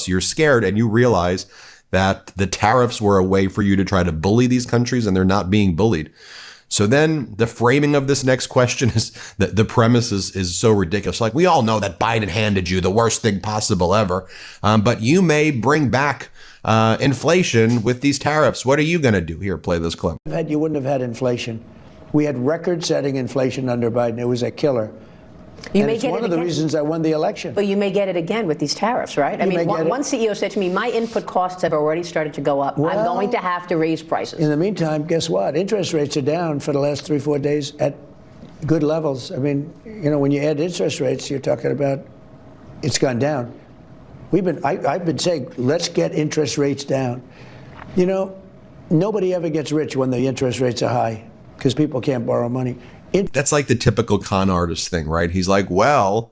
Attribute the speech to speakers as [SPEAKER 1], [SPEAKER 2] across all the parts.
[SPEAKER 1] You're scared and you realize that the tariffs were a way for you to try to bully these countries, and they're not being bullied. So then the framing of this next question is that the premise is so ridiculous. Like, we all know that Biden handed you the worst thing possible ever, but you may bring back inflation with these tariffs. What are you going to do? Here, play this clip.
[SPEAKER 2] You wouldn't have had inflation. We had record-setting inflation under Biden. It was a killer. It's one of the reasons I won the election.
[SPEAKER 3] But you may get it again with these tariffs, right? I mean, one CEO said to me, my input costs have already started to go up. Well, I'm going to have to raise prices.
[SPEAKER 2] In the meantime, guess what? Interest rates are down for the last 3-4 days at good levels. I mean, you know, when you add interest rates, you're talking about it's gone down. I've been saying, let's get interest rates down. You know, nobody ever gets rich when the interest rates are high because people can't borrow money.
[SPEAKER 1] That's like the typical con artist thing, right? He's like, well,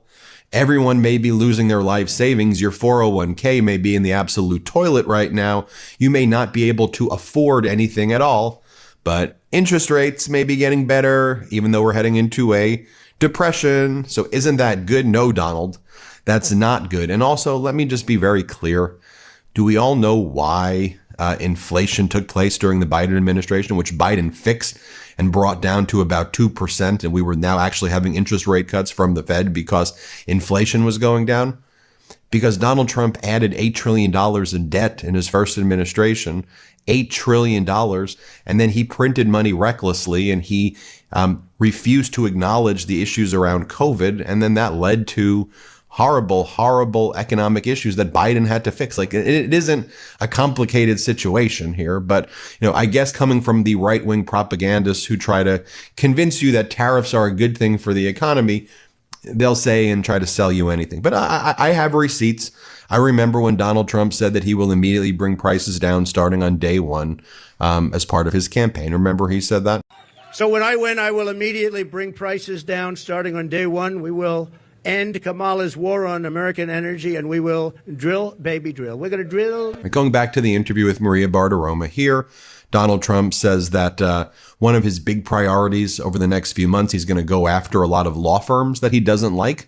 [SPEAKER 1] everyone may be losing their life savings. Your 401k may be in the absolute toilet right now. You may not be able to afford anything at all, but interest rates may be getting better, even though we're heading into a depression. So isn't that good? No, Donald, that's not good. And also, let me just be very clear. Do we all know why inflation took place during the Biden administration, which Biden fixed and brought down to about 2%, and we were now actually having interest rate cuts from the Fed because inflation was going down? Because Donald Trump added $8 trillion in debt in his first administration, $8 trillion, and then he printed money recklessly, and he refused to acknowledge the issues around COVID, and then that led to horrible economic issues that Biden had to fix. Like, it isn't a complicated situation here, but, you know, I guess coming from the right-wing propagandists who try to convince you that tariffs are a good thing for the economy, they'll say and try to sell you anything. But I have receipts. I remember when Donald Trump said that he will immediately bring prices down starting on day one as part of his campaign. Remember he said that?
[SPEAKER 4] So when I win, I will immediately bring prices down starting on day one. We will end Kamala's war on American energy, and we will drill, baby, drill. We're going to drill.
[SPEAKER 1] Going back to the interview with Maria Bartiromo here, Donald Trump says that one of his big priorities over the next few months, he's going to go after a lot of law firms that he doesn't like.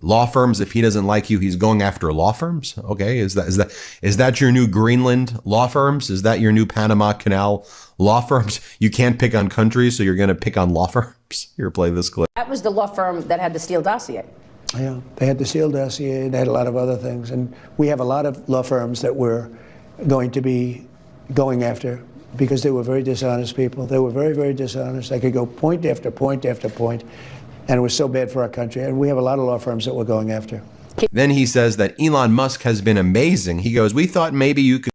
[SPEAKER 1] Law firms, if he doesn't like you, he's going after law firms. Okay, is that your new Greenland law firms? Is that your new Panama Canal law firms? You can't pick on countries, so you're going to pick on law firms. Here, play this clip.
[SPEAKER 3] That was the law firm that had the Steele dossier.
[SPEAKER 2] Yeah, they had the Steele dossier, they had a lot of other things. And we have a lot of law firms that we're going to be going after because they were very dishonest people. They were very dishonest. They could go point after point after point, and it was so bad for our country. And we have a lot of law firms that we're going after.
[SPEAKER 1] Then he says that Elon Musk has been amazing. He goes, we thought maybe you could